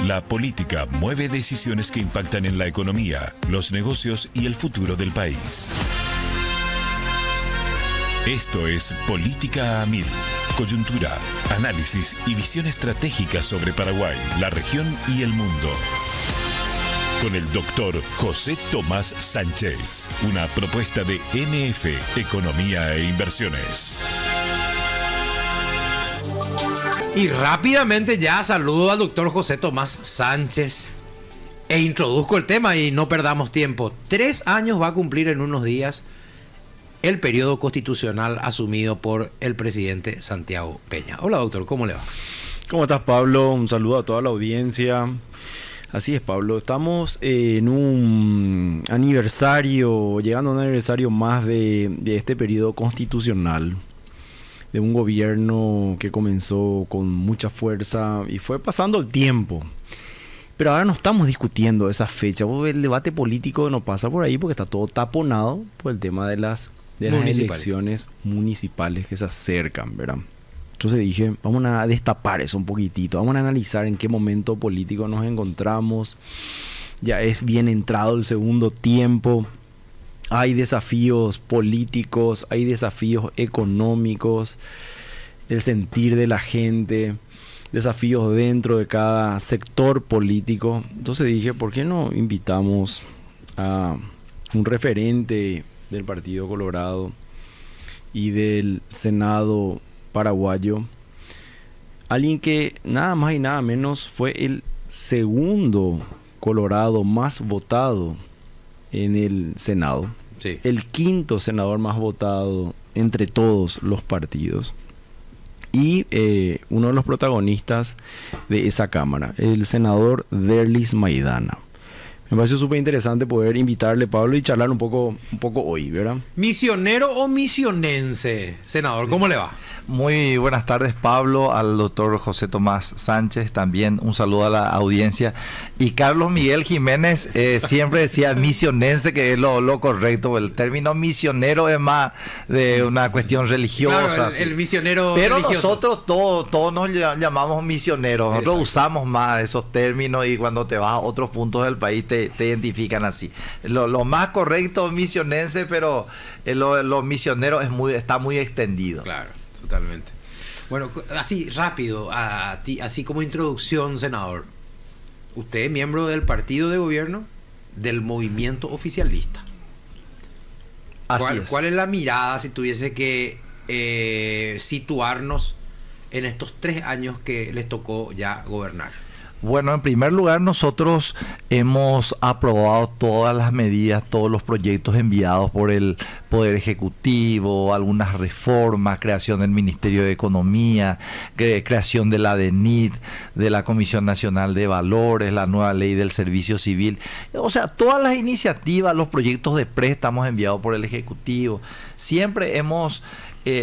La política mueve decisiones que impactan en la economía, los negocios y el futuro del país. Esto es Política a Mil. Coyuntura, análisis y visión estratégica sobre Paraguay, la región y el mundo. Con el doctor José Tomás Sánchez. Una propuesta de NF, Economía e Inversiones. Y rápidamente ya saludo al doctor José Tomás Sánchez e introduzco el tema y no perdamos tiempo. 3 años va a cumplir en unos días el periodo constitucional asumido por el presidente Santiago Peña. Hola doctor, ¿cómo le va? ¿Cómo estás, Pablo? Un saludo a toda la audiencia. Así es, Pablo. Estamos en un aniversario, llegando a un aniversario más de este periodo constitucional, de un gobierno que comenzó con mucha fuerza y fue pasando el tiempo. Pero ahora no estamos discutiendo esa fecha. El debate político no pasa por ahí porque está todo taponado por el tema de las elecciones municipales que se acercan, ¿verdad? Entonces dije, vamos a destapar eso un poquitito, vamos a analizar en qué momento político nos encontramos. Ya es bien entrado el segundo tiempo. Hay desafíos políticos, hay desafíos económicos, el sentir de la gente, desafíos dentro de cada sector político. Entonces dije, ¿por qué no invitamos a un referente del Partido Colorado y del Senado paraguayo? Alguien que nada más y nada menos fue el segundo colorado más votado en el Senado. Sí. El quinto senador más votado entre todos los partidos. Y uno de los protagonistas de esa Cámara, el senador Derlis Maidana. Me pareció súper interesante poder invitarle, Pablo, y charlar un poco hoy, ¿verdad? ¿Misionero o misionense? Senador, ¿cómo le va? Muy buenas tardes, Pablo, al doctor José Tomás Sánchez, también un saludo a la audiencia. Y Carlos Miguel Jiménez siempre decía misionense, que es lo correcto. El término misionero es más de una cuestión religiosa. Claro, el misionero pero religioso. nosotros todos nos llamamos misioneros. Nosotros usamos más esos términos y cuando te vas a otros puntos del país te identifican así. Lo más correcto misionense, pero lo misionero está muy extendido. Claro, totalmente. Bueno, así rápido, así como introducción, senador. Usted es miembro del partido de gobierno del movimiento oficialista. ¿Cuál es la mirada si tuviese que situarnos en estos 3 años que les tocó ya gobernar? Bueno, en primer lugar, nosotros hemos aprobado todas las medidas, todos los proyectos enviados por el Poder Ejecutivo, algunas reformas, creación del Ministerio de Economía, creación de la DENIT, de la Comisión Nacional de Valores, la nueva ley del Servicio Civil. O sea, todas las iniciativas, los proyectos de préstamos enviados por el Ejecutivo, siempre hemos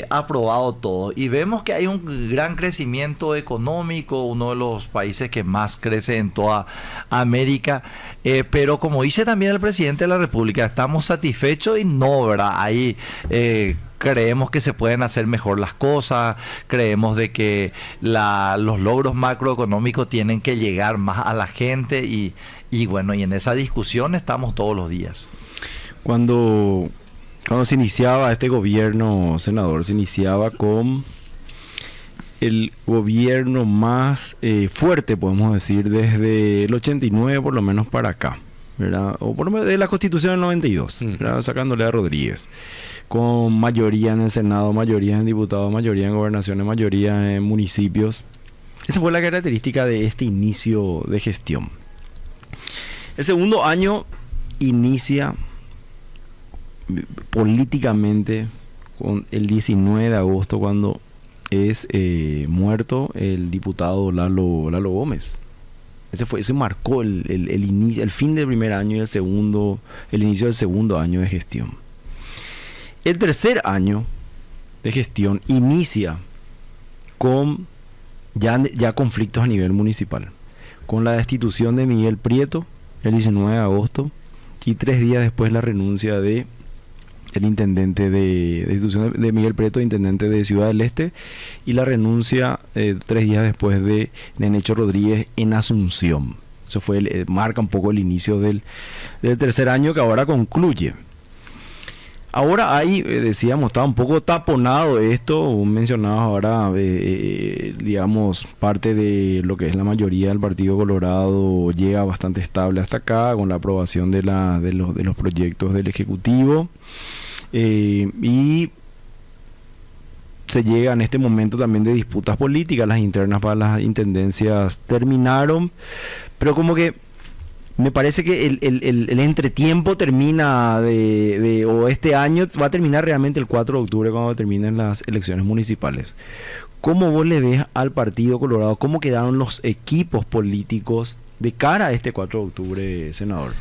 aprobado todo y vemos que hay un gran crecimiento económico, uno de los países que más crece en toda América, pero como dice también el presidente de la República, estamos satisfechos y no, ¿verdad? Ahí creemos que se pueden hacer mejor las cosas, creemos de que los logros macroeconómicos tienen que llegar más a la gente y bueno, y en esa discusión estamos todos los días. Cuando se iniciaba este gobierno, senador, se iniciaba con el gobierno más fuerte, podemos decir, desde el 89 por lo menos para acá, ¿verdad? O por lo menos de la Constitución del 92, ¿verdad? Sacándole a Rodríguez, con mayoría en el Senado, mayoría en diputados, mayoría en gobernaciones, mayoría en municipios. Esa fue la característica de este inicio de gestión. El segundo año inicia políticamente con el 19 de agosto, cuando es muerto el diputado Lalo Gómez. Ese marcó el inicio, el fin del primer año y el inicio del segundo año de gestión. El tercer año de gestión inicia con ya conflictos a nivel municipal, con la destitución de Miguel Prieto el 19 de agosto y 3 días después la renuncia de el intendente de institución de Miguel Preto, intendente de Ciudad del Este, y la renuncia 3 días después de Nenecho Rodríguez en Asunción. Eso fue marca un poco el inicio del tercer año, que ahora concluye. Ahora hay, decíamos, está un poco taponado esto, mencionado ahora, digamos, parte de lo que es la mayoría del Partido Colorado llega bastante estable hasta acá, con la aprobación de los proyectos del Ejecutivo, y se llega en este momento también de disputas políticas. Las internas para las intendencias terminaron, pero como que me parece que el entretiempo termina o este año va a terminar realmente el 4 de octubre cuando terminen las elecciones municipales. ¿Cómo vos le ves al Partido Colorado? ¿Cómo quedaron los equipos políticos de cara a este 4 de octubre, senador?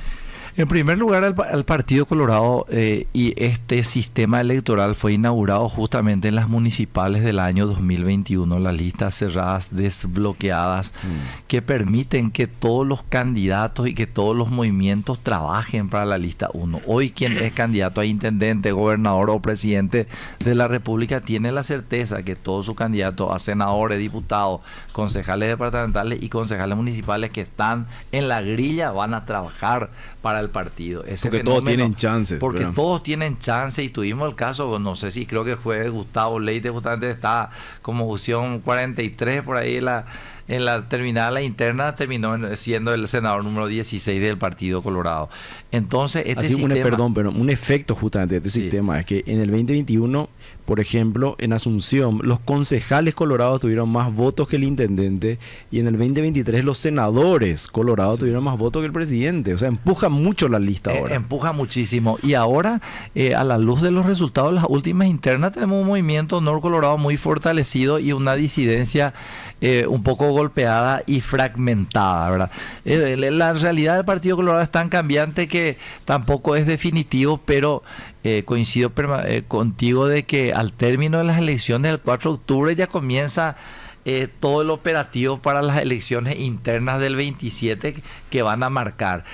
En primer lugar, al Partido Colorado, y este sistema electoral fue inaugurado justamente en las municipales del año 2021, las listas cerradas desbloqueadas, que permiten que todos los candidatos y que todos los movimientos trabajen para la lista 1. Hoy quien es candidato a intendente, gobernador o presidente de la República tiene la certeza que todos sus candidatos a senadores, diputados, concejales departamentales y concejales municipales que están en la grilla van a trabajar para el partido. Porque todos tienen chances. Porque todos tienen chance, y tuvimos el caso, no sé si creo que fue Gustavo Leite, justamente estaba como opción 43 por ahí en la terminada interna, terminó siendo el senador número 16 del Partido Colorado. Entonces, este sistema... un efecto justamente de este sistema es que en el 2021, por ejemplo, en Asunción, los concejales colorados tuvieron más votos que el intendente, y en el 2023 los senadores colorados tuvieron más votos que el presidente. O sea, empuja mucho la lista ahora. Empuja muchísimo. Y ahora, a la luz de los resultados de las últimas internas, tenemos un movimiento norcolorado muy fortalecido y una disidencia un poco golpeada y fragmentada, ¿verdad? La realidad del Partido Colorado es tan cambiante que tampoco es definitivo, pero coincido contigo de que al término de las elecciones del 4 de octubre ya comienza todo el operativo para las elecciones internas del 27 que van a marcar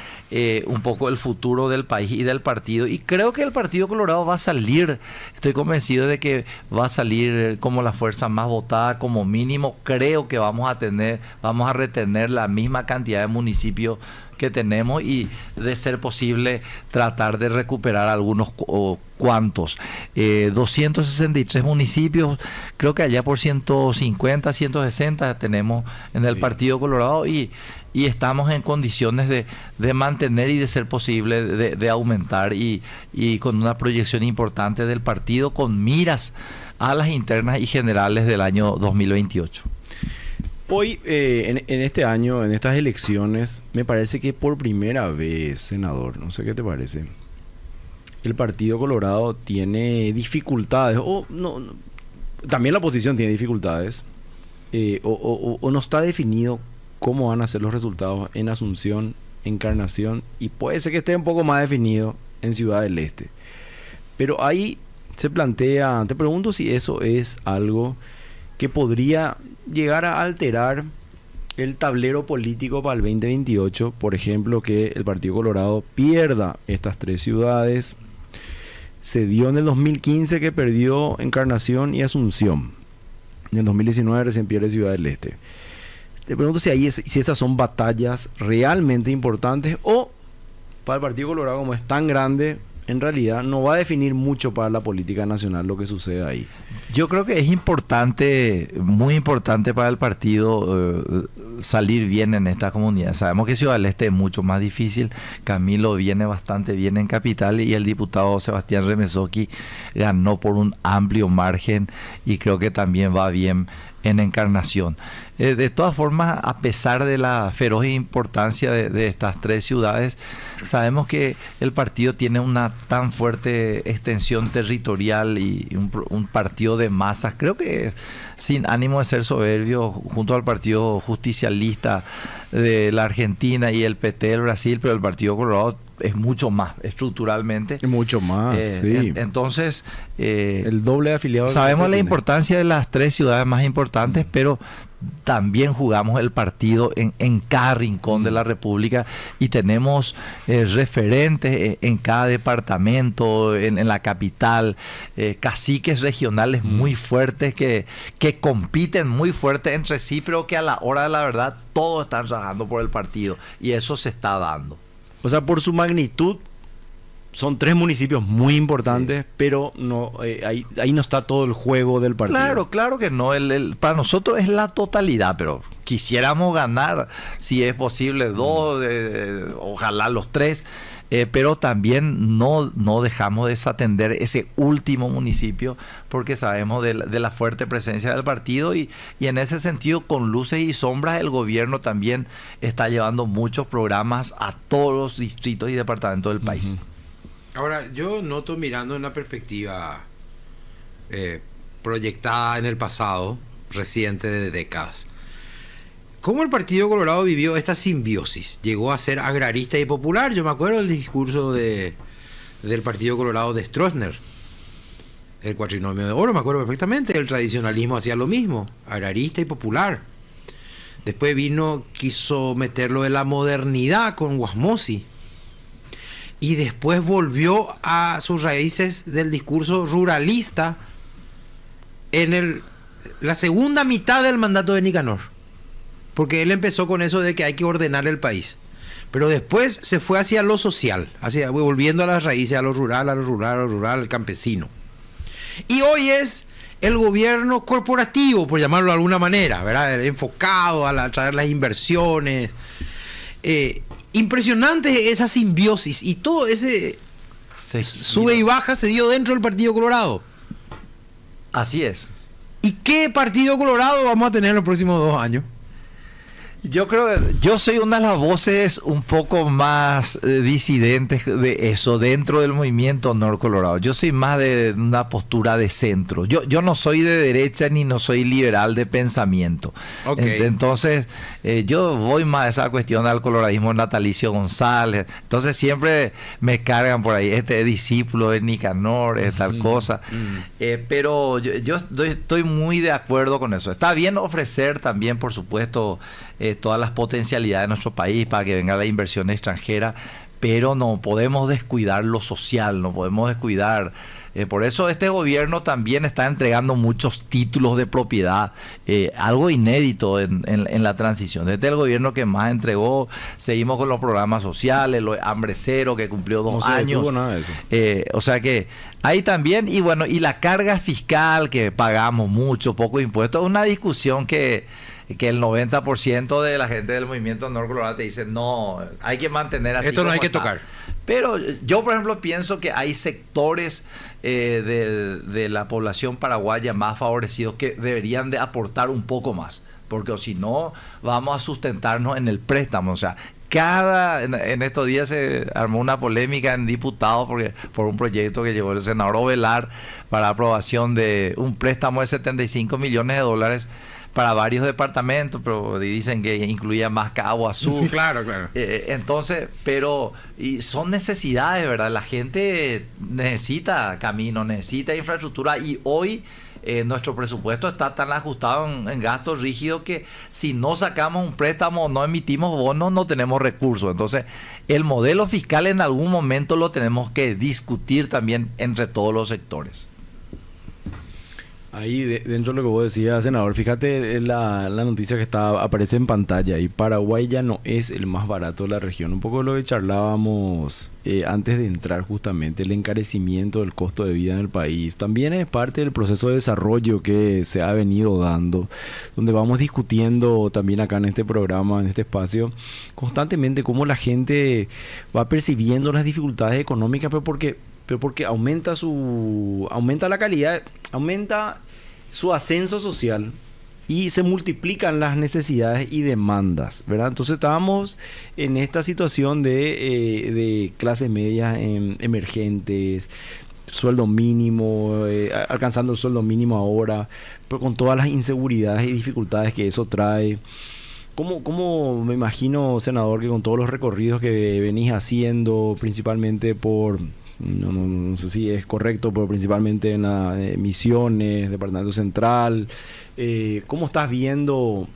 un poco el futuro del país y del partido. Y creo que el Partido Colorado va a salir, estoy convencido de que va a salir como la fuerza más votada, como mínimo. Creo que vamos a retener la misma cantidad de municipios que tenemos, y de ser posible tratar de recuperar algunos cuantos. 263 municipios, creo que allá por 150, 160 tenemos en el Partido Colorado, y estamos en condiciones de mantener y de ser posible de aumentar, y con una proyección importante del partido con miras a las internas y generales del año 2028. Hoy, en este año, en estas elecciones, me parece que por primera vez, senador, no sé qué te parece, el Partido Colorado tiene dificultades, o no, también la oposición tiene dificultades, o no está definido cómo van a ser los resultados en Asunción, Encarnación, y puede ser que esté un poco más definido en Ciudad del Este. Pero ahí se plantea, te pregunto si eso es algo que podría llegar a alterar el tablero político para el 2028, por ejemplo, que el Partido Colorado pierda estas 3 ciudades. Se dio en el 2015 que perdió Encarnación y Asunción. En el 2019 recién pierde Ciudad del Este. Te pregunto si esas son batallas realmente importantes, o para el Partido Colorado, como es tan grande, en realidad no va a definir mucho para la política nacional lo que sucede ahí. Yo creo que es importante, muy importante para el partido salir bien en esta comunidad. Sabemos que Ciudad del Este es mucho más difícil. Camilo viene bastante bien en Capital, y el diputado Sebastián Remesoki ganó por un amplio margen, y creo que también va bien en Encarnación. De todas formas, a pesar de la feroz importancia de estas 3 ciudades, sabemos que el partido tiene una tan fuerte extensión territorial y un partido de masas. Creo que, sin ánimo de ser soberbio, junto al Partido Justicialista de la Argentina y el PT del Brasil, pero el Partido Colorado es mucho más estructuralmente. Mucho más, sí. Entonces, el doble de afiliados. Sabemos la importancia de las 3 ciudades más importantes, pero también jugamos el partido en cada rincón de la República y tenemos referentes en cada departamento, en la capital, caciques regionales muy fuertes que compiten muy fuerte entre sí, pero que a la hora de la verdad todos están trabajando por el partido y eso se está dando. O sea, por su magnitud, son 3 municipios muy importantes, pero no ahí no está todo el juego del partido. Claro que no. Para nosotros es la totalidad, pero quisiéramos ganar, si es posible, 2, ojalá los 3. Pero también no dejamos desatender ese último municipio porque sabemos de la fuerte presencia del partido y en ese sentido, con luces y sombras, el gobierno también está llevando muchos programas a todos los distritos y departamentos del país. Ahora, yo noto, mirando en la perspectiva proyectada en el pasado, reciente de décadas, cómo el Partido Colorado vivió esta simbiosis. Llegó a ser agrarista y popular. Yo me acuerdo del discurso del Partido Colorado de Stroessner, el cuatrinomio de oro, me acuerdo perfectamente. El tradicionalismo hacía lo mismo, agrarista y popular. Después quiso meterlo de la modernidad con Guasmosi. Y después volvió a sus raíces del discurso ruralista en la segunda mitad del mandato de Nicanor. Porque él empezó con eso de que hay que ordenar el país. Pero después se fue hacia lo social, volviendo a las raíces, a lo rural, al campesino. Y hoy es el gobierno corporativo, por llamarlo de alguna manera, ¿verdad? Enfocado a traer las inversiones. Impresionante esa simbiosis y todo ese sube y baja se dio dentro del Partido Colorado. Así es. ¿Y qué Partido Colorado vamos a tener en los próximos 2 años? Yo creo que yo soy una de las voces un poco más disidentes de eso dentro del movimiento Honor Colorado. Yo soy más de una postura de centro. Yo no soy de derecha ni no soy liberal de pensamiento. Okay. Entonces yo voy más a esa cuestión del coloradismo Natalicio González. Entonces siempre me cargan por ahí, este discípulo de Nicanor, tal cosa. Pero yo estoy muy de acuerdo con eso. Está bien ofrecer también, por supuesto, todas las potencialidades de nuestro país para que venga la inversión extranjera, pero no podemos descuidar lo social, no podemos descuidar. Por eso este gobierno también está entregando muchos títulos de propiedad, algo inédito en la transición. Este es el gobierno que más entregó. Seguimos con los programas sociales, lo Hambre Cero, que cumplió 2 años. No nada de eso. O sea que ahí también, y bueno, y la carga fiscal, que pagamos mucho, poco impuestos, es una discusión que el 90% de la gente del movimiento Honor Colorado te dice, no, hay que mantener así. Esto no hay que tocar. Pero yo, por ejemplo, pienso que hay sectores de la población paraguaya más favorecidos que deberían de aportar un poco más, porque si no, vamos a sustentarnos en el préstamo. O sea, en estos días se armó una polémica en diputados por un proyecto que llevó el senador Ovelar para aprobación de un préstamo de $75 millones para varios departamentos, pero dicen que incluía más Cabo Azul. Claro. Entonces, y son necesidades, ¿verdad? La gente necesita camino, necesita infraestructura, y hoy nuestro presupuesto está tan ajustado en gastos rígidos que si no sacamos un préstamo o no emitimos bonos, no tenemos recursos. Entonces, el modelo fiscal en algún momento lo tenemos que discutir también entre todos los sectores. Ahí dentro de lo que vos decías, senador, fíjate la noticia que aparece en pantalla, y Paraguay ya no es el más barato de la región. Un poco lo que charlábamos antes de entrar, justamente el encarecimiento del costo de vida en el país. También es parte del proceso de desarrollo que se ha venido dando, donde vamos discutiendo también acá en este programa, en este espacio, constantemente cómo la gente va percibiendo las dificultades económicas, pero porque aumenta la calidad, aumenta su ascenso social y se multiplican las necesidades y demandas, ¿verdad? Entonces estábamos en esta situación de clases medias emergentes, sueldo mínimo, alcanzando el sueldo mínimo ahora, pero con todas las inseguridades y dificultades que eso trae. ¿Cómo me imagino, senador, que con todos los recorridos que venís haciendo, principalmente por no sé si es correcto, pero principalmente en Misiones, Departamento Central. ¿Cómo estás viendo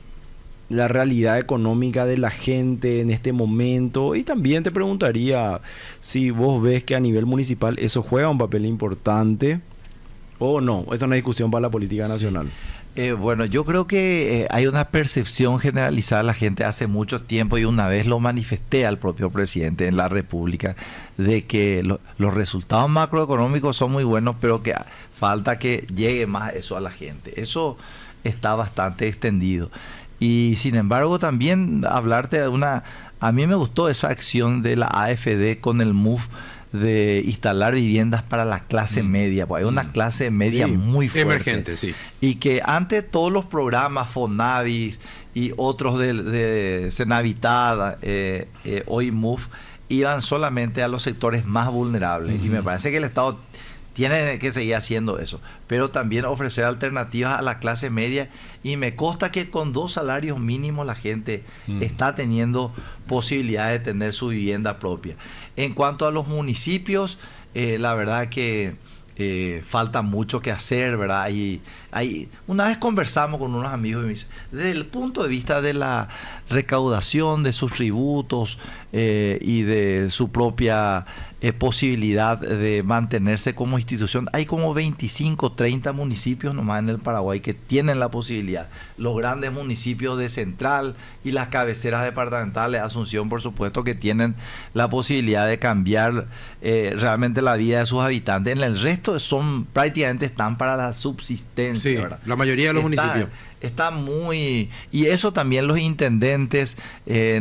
la realidad económica de la gente en este momento? Y también te preguntaría si vos ves que a nivel municipal eso juega un papel importante o no. Esto es una discusión para la política nacional. Bueno, yo creo que hay una percepción generalizada de la gente hace mucho tiempo, y una vez lo manifesté al propio presidente en la República, de que los resultados macroeconómicos son muy buenos, pero que falta que llegue más eso a la gente. Eso está bastante extendido. Y sin embargo también hablarte de a mí me gustó esa acción de la AFD con el MUF de instalar viviendas para la clase media, pues hay una clase media muy fuerte, emergente, sí. Y que antes todos los programas Fonavis y otros de Senavitada, hoy MUF, iban solamente a los sectores más vulnerables, y me parece que el Estado tiene que seguir haciendo eso, pero también ofrecer alternativas a la clase media, y me consta que con 2 salarios mínimos la gente está teniendo posibilidad de tener su vivienda propia. En cuanto a los municipios, la verdad que falta mucho que hacer, ¿verdad? Y una vez conversamos con unos amigos y me dicen, desde el punto de vista de la recaudación de sus tributos y de su propia posibilidad de mantenerse como institución, hay como 25, 30 municipios nomás en el Paraguay que tienen la posibilidad. Los grandes municipios de Central y las cabeceras departamentales, Asunción por supuesto, que tienen la posibilidad de cambiar realmente la vida de sus habitantes. En el resto prácticamente están para la subsistencia, sí, ¿verdad? La mayoría de los municipios. Está muy... Y eso también los intendentes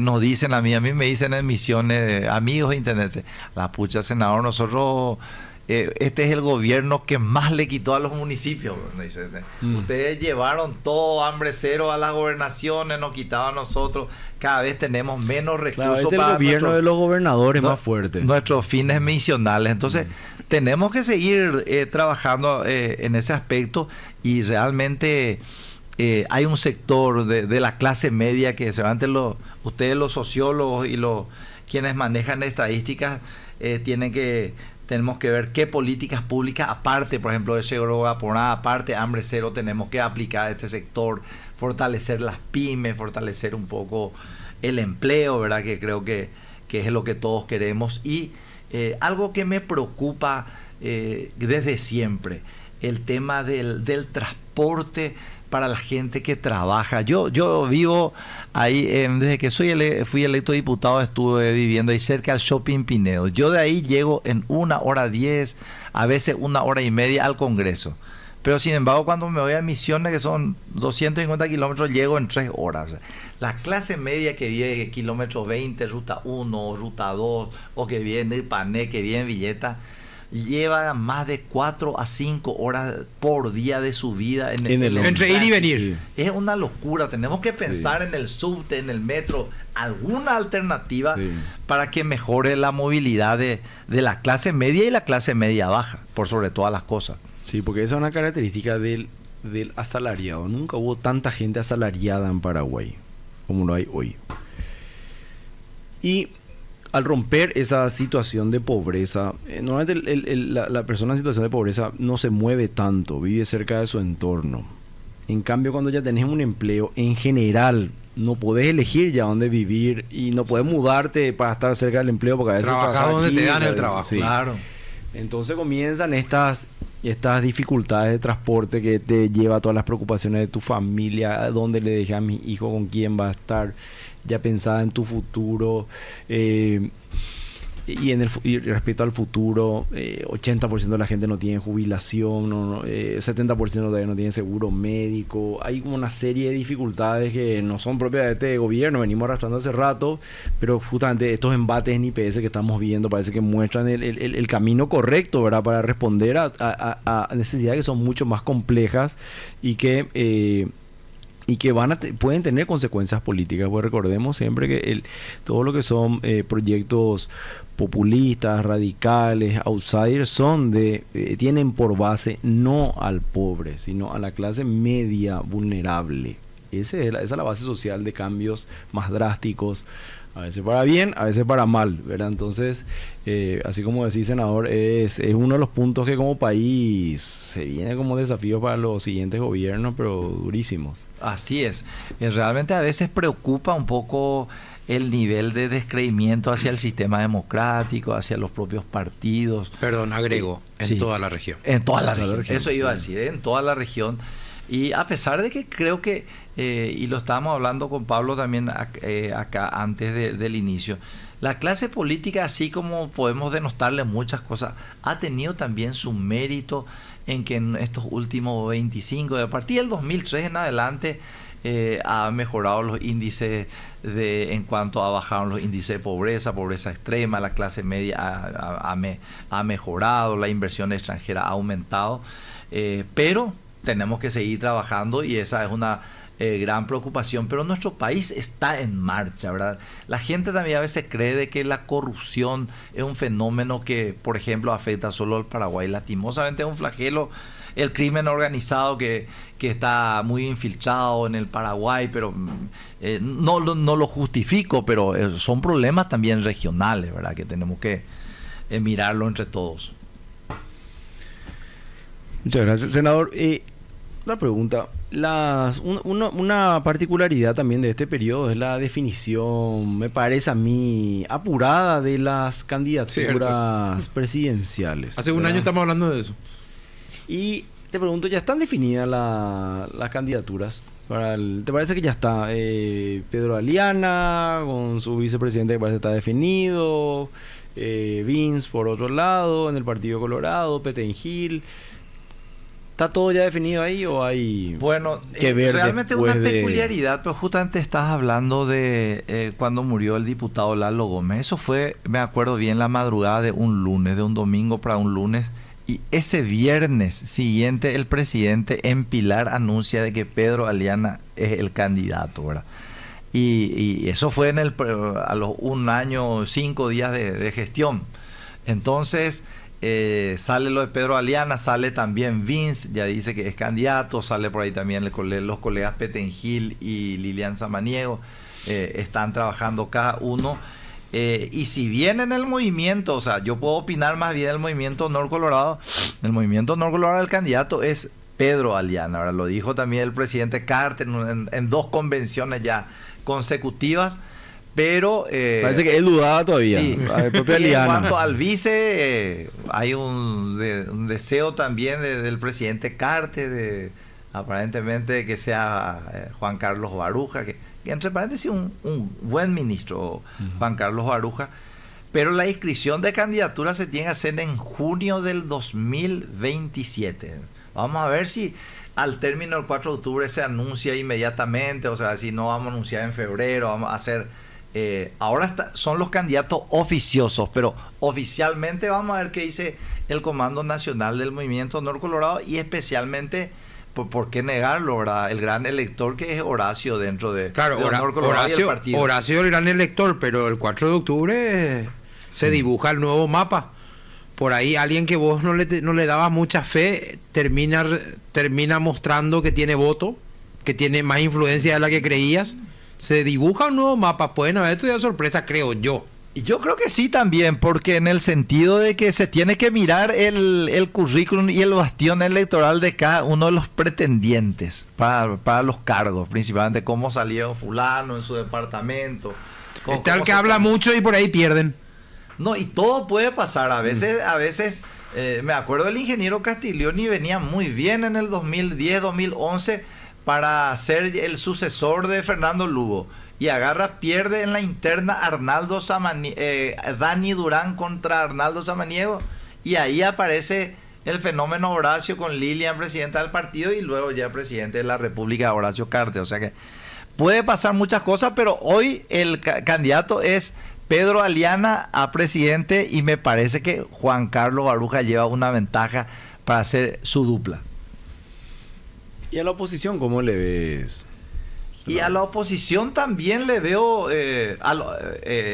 nos dicen a mí me dicen en Misiones, amigos intendentes, la pucha, senador, nosotros... este es el gobierno que más le quitó a los municipios. Dicen, ustedes llevaron todo hambre cero a las gobernaciones, nos quitaban a nosotros, cada vez tenemos menos recursos. Claro, para el gobierno de los gobernadores más fuerte. Nuestros fines misionales. Entonces, tenemos que seguir trabajando en ese aspecto, y realmente hay un sector de la clase media que seguramente ustedes los sociólogos y quienes manejan estadísticas tenemos que ver qué políticas públicas, aparte por ejemplo de Segrogaporná, aparte hambre cero, tenemos que aplicar a este sector, fortalecer las pymes, fortalecer un poco el empleo, ¿verdad? Que creo que es lo que todos queremos. Y algo que me preocupa desde siempre, el tema del transporte para la gente que trabaja. Yo vivo ahí, desde que fui electo diputado, estuve viviendo ahí cerca del Shopping Pinedo. Yo de ahí llego en 1:10, a veces 1:30 al Congreso. Pero sin embargo, cuando me voy a Misiones, que son 250 kilómetros, llego en 3 horas. O sea, la clase media que vive kilómetro 20, ruta 1, ruta 2, o que vive en Ipané, que vive en Villeta, lleva más de 4 a 5 horas por día de su vida entre ir y venir. Es una locura. Tenemos que pensar en el subte, en el metro, alguna alternativa para que mejore la movilidad de la clase media y la clase media baja, por sobre todas las cosas. Sí, porque esa es una característica del asalariado. Nunca hubo tanta gente asalariada en Paraguay como lo hay hoy. Y al romper esa situación de pobreza, normalmente la persona en situación de pobreza no se mueve tanto, vive cerca de su entorno. En cambio, cuando ya tenés un empleo, en general, no podés elegir ya dónde vivir y no podés mudarte para estar cerca del empleo, porque a veces trabajar donde aquí, te dan el trabajo. Sí. Claro. Entonces comienzan estas dificultades de transporte que te lleva a todas las preocupaciones de tu familia, a dónde le dejé a mi hijo, con quién va a estar, ya pensada en tu futuro, y respecto al futuro, 80% de la gente no tiene jubilación, 70% todavía no tiene seguro médico. Hay como una serie de dificultades que no son propias de este gobierno, venimos arrastrando hace rato, pero justamente estos embates en IPS que estamos viendo parece que muestran el camino correcto, ¿verdad?, para responder a necesidades que son mucho más complejas y que pueden tener consecuencias políticas. Pues recordemos siempre que todo lo que son proyectos populistas, radicales, outsiders, tienen por base no al pobre, sino a la clase media vulnerable. Y esa es la base social de cambios más drásticos, a veces para bien, a veces para mal, ¿verdad? Entonces, así como decís, senador, es uno de los puntos que como país se viene como desafío para los siguientes gobiernos, pero durísimos. Así es. Realmente a veces preocupa un poco el nivel de descreimiento hacia el sistema democrático, hacia los propios partidos. Perdón, agrego, en Sí. toda la región. En toda la Toda la región. región, Eso iba a sí. decir, en toda la región. Y a pesar de que creo que, y lo estábamos hablando con Pablo también acá antes del inicio, la clase política, así como podemos denostarle muchas cosas, ha tenido también su mérito en que en estos últimos 25, a partir del 2003 en adelante, ha mejorado los índices en cuanto a bajaron los índices de pobreza extrema, la clase media ha mejorado, la inversión extranjera ha aumentado, pero tenemos que seguir trabajando y esa es una gran preocupación, pero nuestro país está en marcha, ¿verdad? La gente también a veces cree de que la corrupción es un fenómeno que, por ejemplo, afecta solo al Paraguay. Lastimosamente es un flagelo el crimen organizado que está muy infiltrado en el Paraguay, pero no lo justifico, pero son problemas también regionales, ¿verdad? Que tenemos que mirarlo entre todos. Muchas gracias, senador. La pregunta, una particularidad también de este periodo es la definición, me parece a mí, apurada de las candidaturas presidenciales. Hace un ¿verdad? año estamos hablando de eso. Y te pregunto, ¿ya están definidas las candidaturas? ¿Te parece que ya está? Pedro Aliana, con su vicepresidente que parece que está definido, Vince por otro lado, en el Partido Colorado, Petengil. ¿Está todo ya definido ahí o hay Bueno, que ver realmente después una de- peculiaridad, pero justamente estás hablando de cuando murió el diputado Lalo Gómez. Eso fue, me acuerdo bien, la madrugada de un lunes, de un domingo para un lunes. Y ese viernes siguiente el presidente en Pilar anuncia de que Pedro Aliana es el candidato, ¿verdad? Y eso fue a los 1 año, 5 días de gestión. Entonces sale lo de Pedro Aliana, sale también Vince, ya dice que es candidato, sale por ahí también los colegas Petengil y Lilian Samaniego, están trabajando cada uno. Y si bien en el movimiento, o sea, yo puedo opinar más bien del movimiento Nor Colorado, el movimiento Nor Colorado el candidato es Pedro Aliana, ahora lo dijo también el presidente Carter en 2 convenciones ya consecutivas, pero Parece que él dudaba todavía. sí. El propio Y en Aliana. cuanto al vice, hay un deseo también del presidente Carter aparentemente que sea Juan Carlos Baruja, que entre paréntesis un buen ministro, Juan Carlos Baruja, pero la inscripción de candidatura se tiene que hacer en junio del 2027. Vamos a ver si al término del 4 de octubre se anuncia inmediatamente, o sea, si no vamos a anunciar en febrero, vamos a hacer... ahora son los candidatos oficiosos, pero oficialmente vamos a ver qué dice el Comando Nacional del Movimiento Nor Colorado y especialmente... ¿Por qué negarlo, verdad? El gran elector que es Horacio dentro de Claro, de Nor Colorado y el partido. Horacio el gran elector, pero el 4 de octubre se dibuja el nuevo mapa. Por ahí alguien que vos no le dabas mucha fe termina mostrando que tiene voto, que tiene más influencia de la que creías. Se dibuja un nuevo mapa. Pueden haber estudiado sorpresa, creo yo. Y yo creo que sí también, porque en el sentido de que se tiene que mirar el currículum y el bastión electoral de cada uno de los pretendientes para los cargos, principalmente cómo salió fulano en su departamento. Está el que habla mucho y por ahí pierden. No, y todo puede pasar. A veces me acuerdo del ingeniero Castiglioni venía muy bien en el 2010, 2011 para ser el sucesor de Fernando Lugo. Y pierde en la interna Dani Durán contra Arnaldo Samaniego. Y ahí aparece el fenómeno Horacio con Lilian, presidenta del partido, y luego ya presidente de la República, Horacio Carter. O sea que puede pasar muchas cosas, pero hoy el candidato es Pedro Aliana a presidente y me parece que Juan Carlos Baruja lleva una ventaja para hacer su dupla. ¿Y a la oposición cómo le ves? Y a la oposición también le veo le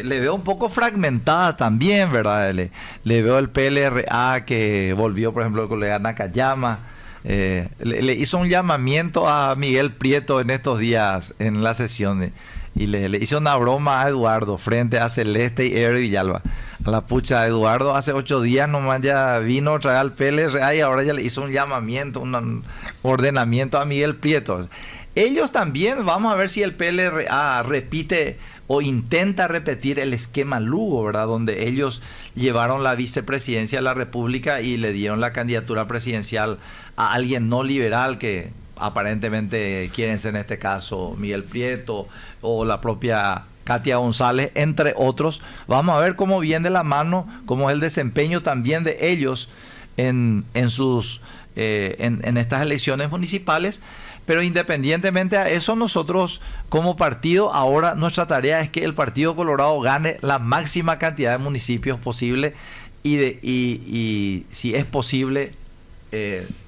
veo un poco fragmentada también, ¿verdad? Le veo el PLRA que volvió, por ejemplo, el colega Nakayama Le hizo un llamamiento a Miguel Prieto en estos días en la sesión y le hizo una broma a Eduardo frente a Celeste y Ever Villalba. A la pucha, Eduardo hace 8 días nomás ya vino otra vez al PLRA y ahora ya le hizo un llamamiento, un ordenamiento a Miguel Prieto. Ellos también, vamos a ver si el PLRA repite o intenta repetir el esquema Lugo, ¿verdad? Donde ellos llevaron la vicepresidencia de la República y le dieron la candidatura presidencial a alguien no liberal que aparentemente quieren ser, en este caso, Miguel Prieto o la propia Katia González, entre otros. Vamos a ver cómo viene de la mano, cómo es el desempeño también de ellos en estas elecciones municipales. Pero independientemente a eso, nosotros como partido, ahora nuestra tarea es que el Partido Colorado gane la máxima cantidad de municipios posible y si es posible,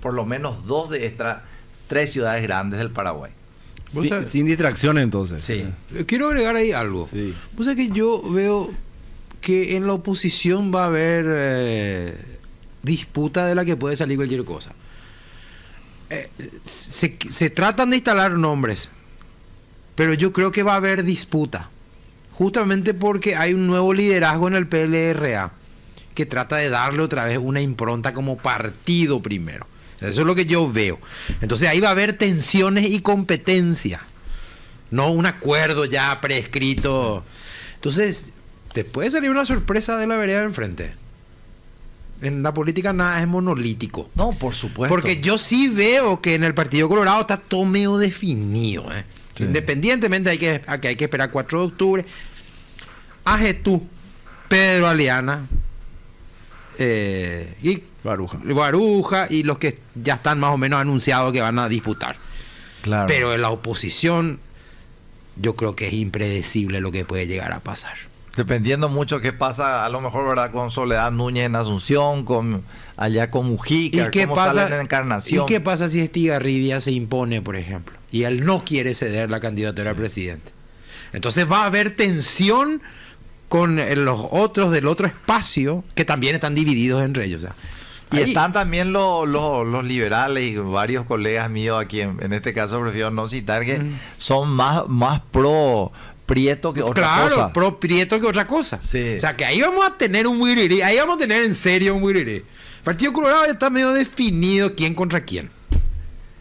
por lo menos 2 de estas 3 ciudades grandes del Paraguay. Sin distracciones, entonces. Sí. Quiero agregar ahí algo. Sí. O sea que yo veo que en la oposición va a haber disputa de la que puede salir cualquier cosa. Se tratan de instalar nombres, pero yo creo que va a haber disputa, justamente porque hay un nuevo liderazgo en el PLRA que trata de darle otra vez una impronta como partido primero. Eso es lo que yo veo. Entonces ahí va a haber tensiones y competencia, no un acuerdo ya prescrito. Entonces te puede salir una sorpresa de la vereda de enfrente. En la política nada es monolítico. No, por supuesto. Porque yo sí veo que en el Partido Colorado está todo medio definido. Sí. Independientemente hay que esperar 4 de octubre. Ajetú, Pedro Aliana y Baruja y los que ya están más o menos anunciados que van a disputar. Claro. Pero en la oposición yo creo que es impredecible lo que puede llegar a pasar. Dependiendo mucho qué pasa, a lo mejor, ¿verdad? Con Soledad Núñez en Asunción, allá con Mujica, cómo sale en Encarnación. ¿Y qué pasa si Estigarribia se impone, por ejemplo? Y él no quiere ceder la candidatura a presidente. Entonces va a haber tensión con los otros del otro espacio que también están divididos entre ellos. O sea, y ahí están también los liberales y varios colegas míos aquí, en este caso prefiero no citar, que son más pro Prieto que otra cosa. Claro, pro Prieto que otra cosa. Sí. O sea, que ahí vamos a tener un muirirí, ahí vamos a tener en serio un muirirí. El Partido Colorado ya está medio definido quién contra quién.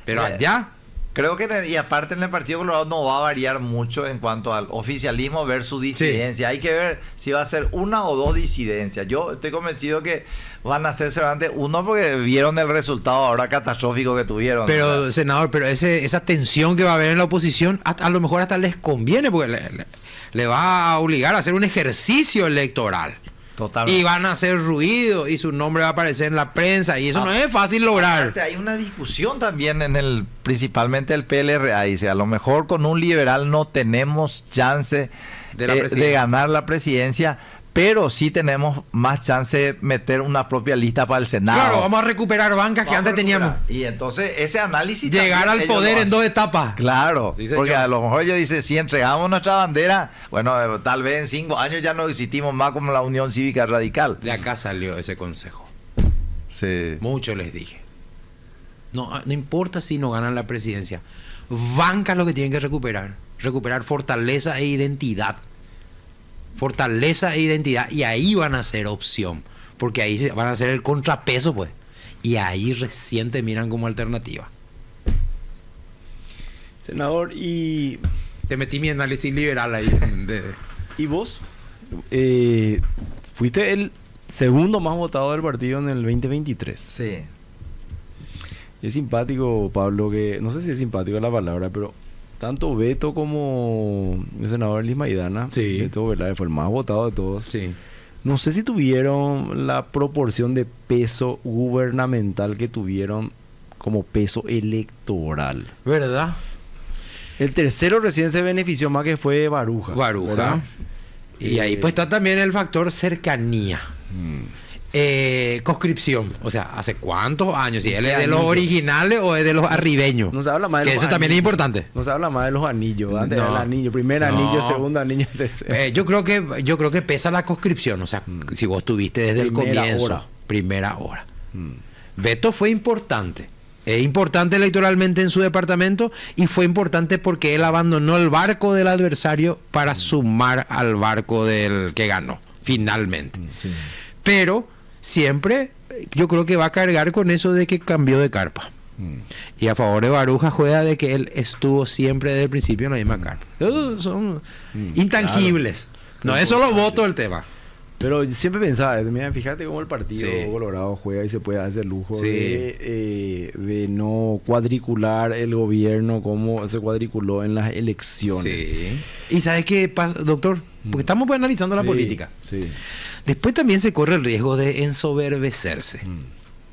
Pero allá... Creo que, y aparte en el Partido Colorado no va a variar mucho en cuanto al oficialismo versus disidencia. Sí. Hay que ver si va a ser 1 o 2 disidencias. Yo estoy convencido que van a ser solamente 1 porque vieron el resultado ahora catastrófico que tuvieron. Pero, ¿verdad? senador, pero esa tensión que va a haber en la oposición, a lo mejor hasta les conviene porque le va a obligar a hacer un ejercicio electoral. Totalmente. Y van a hacer ruido y su nombre va a aparecer en la prensa y eso no es fácil lograr. Aparte, hay una discusión también principalmente el PLRA, dice, a lo mejor con un liberal no tenemos chance de ganar la presidencia, pero sí tenemos más chance de meter una propia lista para el Senado. Claro, vamos a recuperar bancas que antes teníamos. Y entonces ese análisis... Llegar al poder en 2 etapas. Claro, Sí, porque señor. a lo mejor ellos dicen, si entregamos nuestra bandera, bueno, tal vez en 5 años ya no existimos más como la Unión Cívica Radical. De acá salió ese consejo. Sí. Mucho les dije. No importa si no ganan la presidencia. Banca lo que tienen que recuperar. Recuperar fortaleza e identidad. Fortaleza e identidad. Y ahí van a ser opción. Porque ahí van a ser el contrapeso, pues. Y ahí recién te miran como alternativa. Senador, y Te metí mi análisis liberal ahí. ¿y vos? Fuiste el segundo más votado del partido en el 2023. Sí. Es simpático, Pablo, que... No sé si es simpático la palabra, pero... Tanto Beto como el senador Liz Maidana, Sí. Beto Veláez fue el más votado de todos. Sí. No sé si tuvieron la proporción de peso gubernamental que tuvieron como peso electoral. ¿Verdad? El tercero recién se benefició más, que fue Baruja. Baruja. ¿verdad? Y ahí pues está también el factor cercanía. Conscripción. O sea, ¿hace cuántos años? Si él es de los originales o es de los arribeños. No se habla más de Que los eso también es anillos. importante. No se habla más de los anillos. Antes No. era el anillo. Primer No. anillo, segundo anillo, tercero. Yo creo que pesa la conscripción. O sea, si vos tuviste desde el Primera comienzo. hora. Primera hora. Beto fue importante. Es importante electoralmente en su departamento y fue importante porque él abandonó el barco del adversario para sumar al barco del que ganó, finalmente. Sí. Pero siempre yo creo que va a cargar con eso de que cambió de carpa. Y a favor de Baruja juega de que él estuvo siempre desde el principio en la misma carpa. Esos son intangibles. No es solo voto el tema. Pero yo siempre pensaba, mira, fíjate cómo el partido Sí. Colorado juega y se puede hacer lujo Sí. de no cuadricular el gobierno como se cuadriculó en las elecciones. Sí. ¿Y sabes qué pasa, doctor? Porque estamos pues analizando la Sí, política. Sí. Después también se corre el riesgo de ensoberbecerse.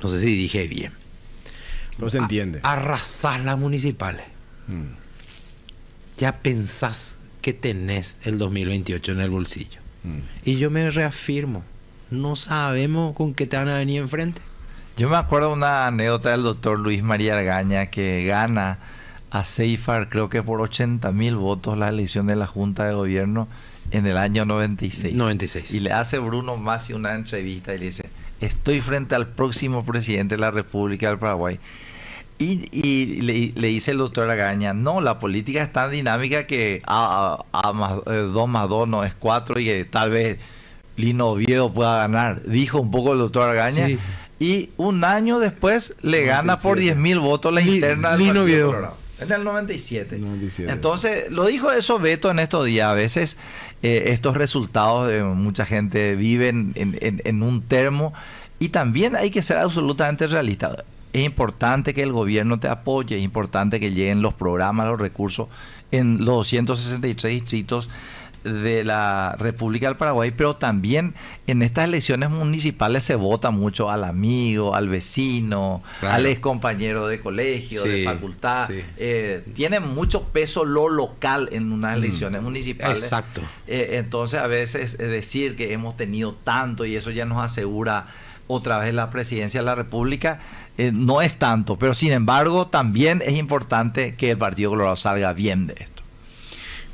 No sé si dije bien. Pero se entiende. Arrasás las municipales. Mm. Ya pensás que tenés el 2028 en el bolsillo. Y yo me reafirmo. No sabemos con qué te van a venir enfrente. Yo me acuerdo una anécdota del doctor Luis María Argaña que gana a Ceifar, creo que por 80.000 votos, la elección de la Junta de Gobierno en el año 96. 96. Y le hace Bruno Masi una entrevista y le dice: estoy frente al próximo presidente de la República del Paraguay. Y le dice el doctor Argaña: no, la política es tan dinámica que 2 más 2 no es 4 y que tal vez Lino Oviedo pueda ganar. Dijo un poco el doctor Argaña. Sí. Y un año después le gana por 10.000 votos la interna del Lino Partido Oviedo. Colorado. En el 97. 97. Entonces, lo dijo eso Beto en estos días. A veces estos resultados de mucha gente viven en un termo y también hay que ser absolutamente realista. Es importante que el gobierno te apoye, es importante que lleguen los programas, los recursos en los 263 distritos de la República del Paraguay, pero también en estas elecciones municipales se vota mucho al amigo, al vecino, Claro. al ex compañero de colegio, Sí, de facultad. sí. Tiene mucho peso lo local en unas elecciones municipales. Exacto. Entonces a veces decir que hemos tenido tanto y eso ya nos asegura otra vez la presidencia de la República, no es tanto, pero sin embargo también es importante que el Partido Colorado salga bien de esto.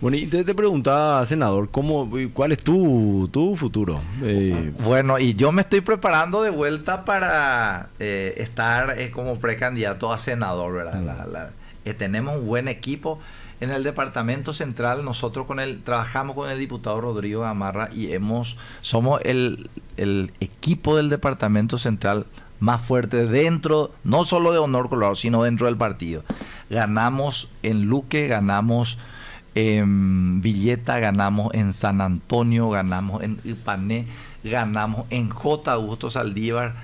Bueno, y te preguntaba, senador, ¿cuál es tu futuro? Bueno, y yo me estoy preparando de vuelta para estar como precandidato a senador, ¿verdad? Tenemos un buen equipo en el departamento central. Nosotros trabajamos con el diputado Rodrigo Gamarra y somos el equipo del departamento central más fuerte dentro, no solo de Honor Colorado, sino dentro del partido. Ganamos en Luque, ganamos en Villeta, ganamos en San Antonio, ganamos en Ipané, ganamos en J. Augusto Saldívar.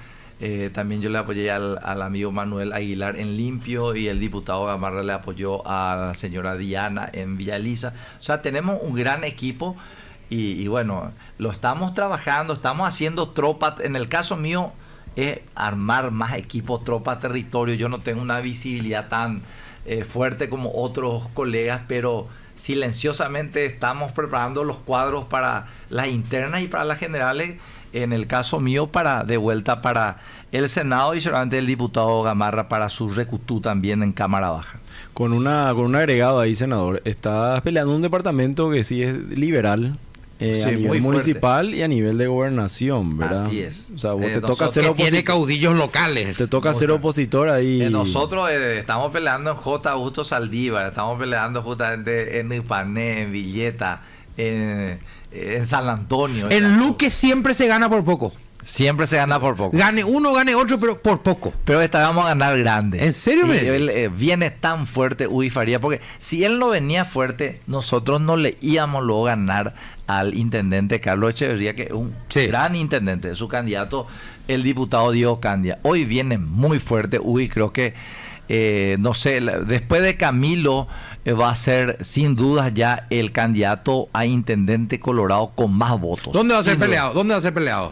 También yo le apoyé al amigo Manuel Aguilar en Limpio y el diputado Gamarra le apoyó a la señora Diana en Villa Elisa. O sea, tenemos un gran equipo y bueno, lo estamos trabajando, estamos haciendo tropa. En el caso mío es armar más equipos, tropa territorio. Yo no tengo una visibilidad tan fuerte como otros colegas, pero silenciosamente estamos preparando los cuadros para las internas y para las generales. En el caso mío, de vuelta para el Senado y seguramente el diputado Gamarra para su recutú también en Cámara Baja. Con un agregado ahí, senador, estás peleando un departamento que sí es liberal. Sí, a muy nivel fuerte. municipal y a nivel de gobernación, ¿verdad? Así es. O sea, vos te nosotros toca ser Que tiene opositor. caudillos locales. Te toca Muy ser fuerte. opositor ahí. Nosotros estamos peleando en J. Augusto Saldívar, estamos peleando justamente en Ipané, en Villeta, en San Antonio. En Luque siempre se gana por poco. Siempre se gana por poco. Gane uno, gane otro, pero por poco. Pero esta vamos a ganar grande. ¿En serio me Y decís? él, viene tan fuerte Uy Faría, porque si él no venía fuerte, nosotros no le íbamos luego a ganar al intendente Carlos Echeverría, que es un Sí. gran intendente, su candidato, el diputado Diego Candia. Hoy viene muy fuerte Uy, creo que, no sé, después de Camilo va a ser sin duda ya el candidato a intendente Colorado con más votos. ¿Dónde va a ser Sin duda. peleado? ¿Dónde va a ser peleado?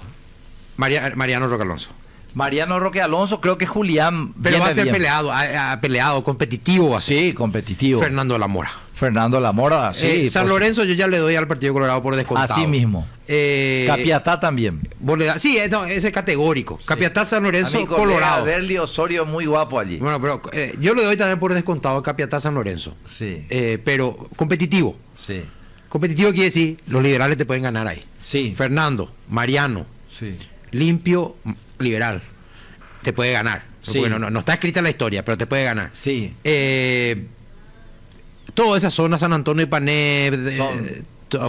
Mariano Roque Alonso. Mariano Roque Alonso, creo que Julián Pero viene va a ser bien. peleado, competitivo. Así. Sí, competitivo. Fernando Lamora. Fernando Lamora, sí. San por Lorenzo yo ya le doy al Partido Colorado por descontado. Así mismo. Eh, Capiatá también. vos le das- sí, no, ese es categórico. Sí. Capiatá, San A Lorenzo, mi colega Colorado. Derli Osorio muy guapo allí. Bueno, pero yo le doy también por descontado a Capiatá, San Lorenzo. Sí, Pero competitivo. sí, Competitivo quiere decir, los liberales te pueden ganar ahí. sí, Fernando, Mariano, sí. limpio, liberal, te puede ganar. Sí. Bueno, no está escrita la historia, pero te puede ganar. Sí. Toda esa zona, San Antonio y Pané,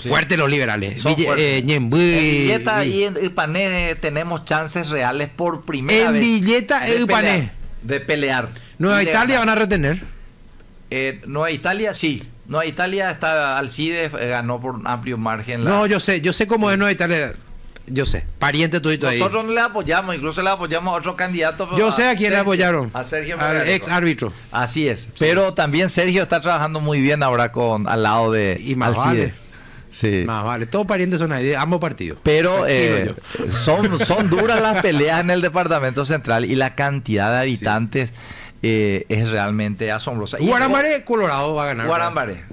fuertes los liberales. Son fuertes. Ñemby, En Villeta y en Ipané tenemos chances reales por primera en vez. Villeta de y Pané. pelear, de pelear. Nueva Y de Italia ganar. van a retener. Nueva Italia, sí. Nueva Italia está Alcides, ganó por un amplio margen. No, yo sé cómo es Nueva Italia. Yo sé, pariente tudito ahí. Nosotros no le apoyamos, incluso le apoyamos a otro candidato. Yo sé a quién le Sergio, apoyaron. A Sergio al Margarito. ex árbitro. Así es. Pero también Sergio está trabajando muy bien ahora al lado de Y más Alcides. Sí. Más vale, todos parientes son ahí, de ambos partidos. Pero Tranquilo son duras las peleas en el departamento central y la cantidad de habitantes es realmente asombrosa. Y Guarambaré, Colorado va a ganar.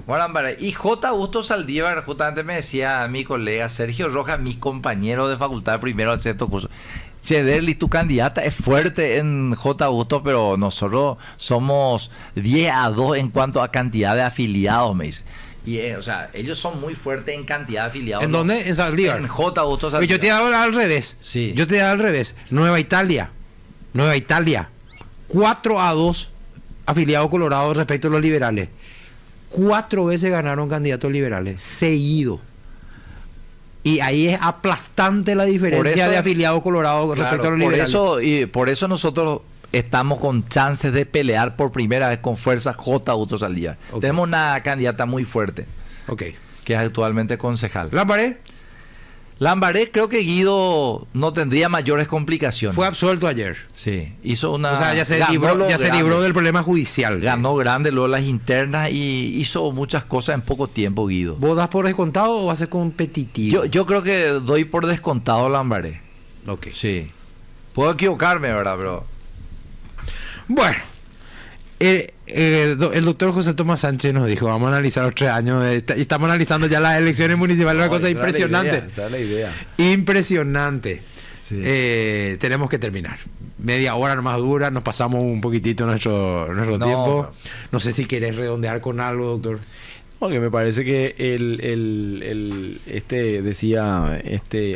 Guarambaré. Y J. Augusto Saldívar, justamente me decía mi colega Sergio Rojas, mi compañero de facultad de primero al sexto curso. Che, Derli, tu candidata es fuerte en J. Augusto, pero nosotros somos 10-2 en cuanto a cantidad de afiliados, me dice. Y, o sea, ellos son muy fuertes en cantidad de afiliados. ¿En dónde? En Saldívar. En J. Augusto Oye, Saldívar. yo te he dado al revés. Sí. Yo te he dado al revés. Nueva Italia. 4-2 afiliados colorados respecto a los liberales. 4 veces ganaron candidatos liberales. Seguido. Y ahí es aplastante la diferencia eso- de afiliados colorados Claro, respecto a los liberales. por eso nosotros estamos con chances de pelear por primera vez con fuerza J. Augusto Saldívar. Ok. Tenemos una candidata muy fuerte, Ok. que es actualmente concejal. Lambaré Lambaré, creo que Guido no tendría mayores complicaciones. fue absuelto ayer. Sí, hizo una... O sea, ya se ganó libró, lo ya se grande. libró del problema judicial. Ganó grande luego las internas y hizo muchas cosas en poco tiempo, Guido. ¿Vos das por descontado o vas a ser competitivo? Yo creo que doy por descontado Lambaré. Ok. Sí. Puedo equivocarme, ¿verdad? Pero... Bueno, el doctor José Tomás Sánchez nos dijo, vamos a analizar los 3 años, y estamos analizando ya las elecciones municipales, una cosa impresionante. Esa es la idea. Impresionante. Sí. Tenemos que terminar. Media hora nomás dura, nos pasamos un poquitito nuestro No, tiempo. pero- No sé si querés redondear con algo, doctor. Porque me parece que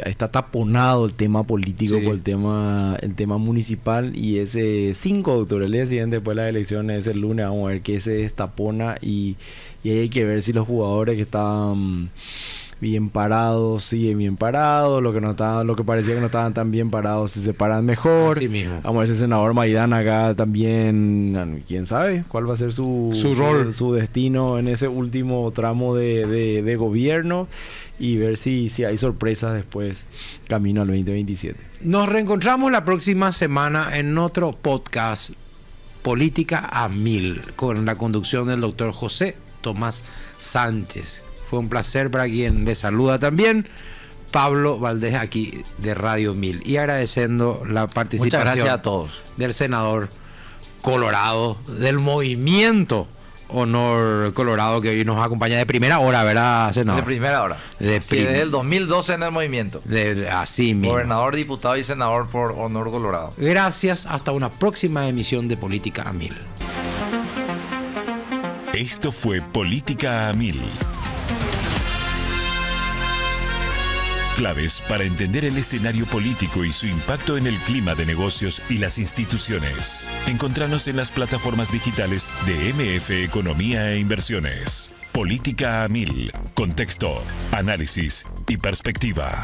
está taponado el tema político Sí. por el tema municipal, y ese 5 de octubre, el día siguiente después de las elecciones, ese lunes, vamos a ver qué se destapona, y ahí hay que ver si los jugadores que estaban bien parados siguen bien parados, lo que parecía que no estaban tan bien parados se paran mejor. Así mismo. Vamos a ver si el senador Maidana acá también, quién sabe cuál va a ser su rol. su destino en ese último tramo de gobierno, y ver si hay sorpresas después camino al 2027. Nos reencontramos la próxima semana en otro podcast Política a Mil, con la conducción del doctor José Tomás Sánchez. Fue un placer para quien le saluda también, Pablo Valdés, aquí de Radio 1000. Y agradeciendo la Muchas participación gracias a todos. del senador Colorado, del movimiento Honor Colorado, que hoy nos acompaña de primera hora, ¿verdad, senador? De primera hora. De Sí, prim- desde el 2012 en el movimiento. Así mismo. Gobernador, diputado y senador por Honor Colorado. Gracias, hasta una próxima emisión de Política a Mil. Esto fue Política a Mil. Claves para entender el escenario político y su impacto en el clima de negocios y las instituciones. Encontranos en las plataformas digitales de MF Economía e Inversiones. Política a Mil. Contexto, análisis y perspectiva.